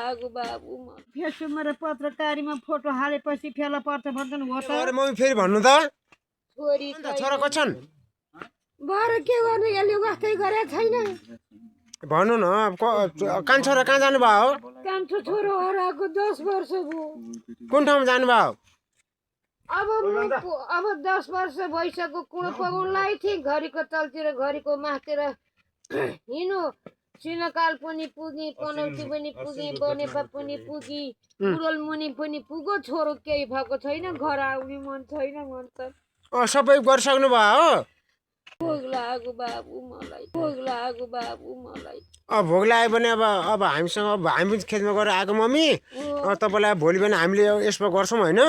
लागु बाबु म फेसबुकमा र पत्रकारीमा फोटो हालेपछि फेला पर्छ भन्छन् हो त अरे मम्मी फेरि भन्नु त छोरी अन्त छोरा कछन् भएर के गर्ने यसले वास्तै गरे छैन भन्नु न कान छोरा कहाँ जानुभयो कान्छो छोरो हराएको 10 वर्ष भयो कुन ठाउँमा जानुभयो अब 10 वर्ष भइसक्यो कुँडो पगाउनलाई थिएँ घरीको तलतिर घरीको माथितिर हिँड्नु सिनकाल पनि पुगी पनौती पनि पुगी बनेपा पनि पुगी उरल मुनि पनि पुगो छोरो केही भएको छैन घर आउने मन छैन मन त सबै गरिसक्नु भयो हो भोग लाग्यो बाबु मलाई भोग लाग्यो भने अब हामीसँग हामी पनि खेतमा गएर आएको मम्मी तपाईँलाई भोलि पनि हामीले यसमा गर्छौँ होइन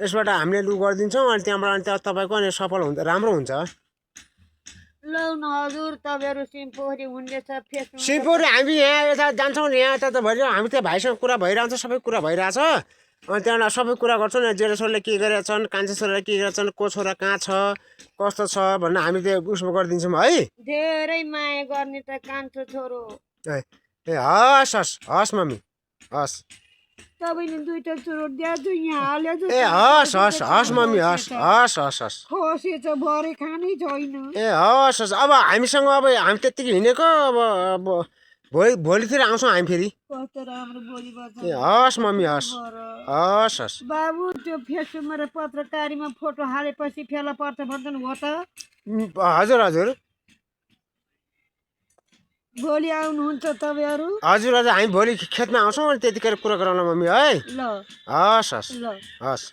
यसबाट हामीले लु गरिदिन्छौँ अनि त्यहाँबाट अनि तपाईँको अनि सफल हुन्छ राम्रो हुन्छ लौ न हजुर तपाईँहरू सिम्पोरी हुँदैछ फेसबुक सिम्पोरी हामी यहाँ यता जान्छौँ नि यहाँ यता भइरहेको हामी त्यहाँ भाइसँग कुरा भइरहन्छ सबै कुरा भइरहेछ अनि त्यहाँबाट सबै कुरा गर्छौँ नि जेठो छोराले के गरेका छन् कान्छो छोराले के गरेका छन् को छोरा कहाँ छ कस्तो छ भनेर हामी त्यो उसमा गरिदिन्छौँ है धेरै माया गर्ने त कान्छो छोरो ए हस् हस् हस् मम्मी हस् तपाईँले दुईटा छोरो द्याजु यहाँ हाल्यो ए हस् हस् हस् मम्मी हस् हस् हस् हस् खसेछ भरे खानै छैन ए हस् हस् अब हामीसँग अब हामी त्यत्तिकै हिँडेको अब भोलितिर आउँछौँ हामी फेरि कस्तो राम्रो बोली बच्चा ए हस् मम्मी हस् हस् हस् बाबु त्यो फेसबुकमा र पत्रकारीमा फोटो हालेपछि फेला पर्छ भन्छन् हो त हजुर हजुर भोलि आउनुहुन्छ तपाईँहरू हजुर हजुर हामी भोलि खेतमा आउँछौँ अनि त्यतिखेर कुरा गरौँ न मम्मी है ल हस् हस् ल हस्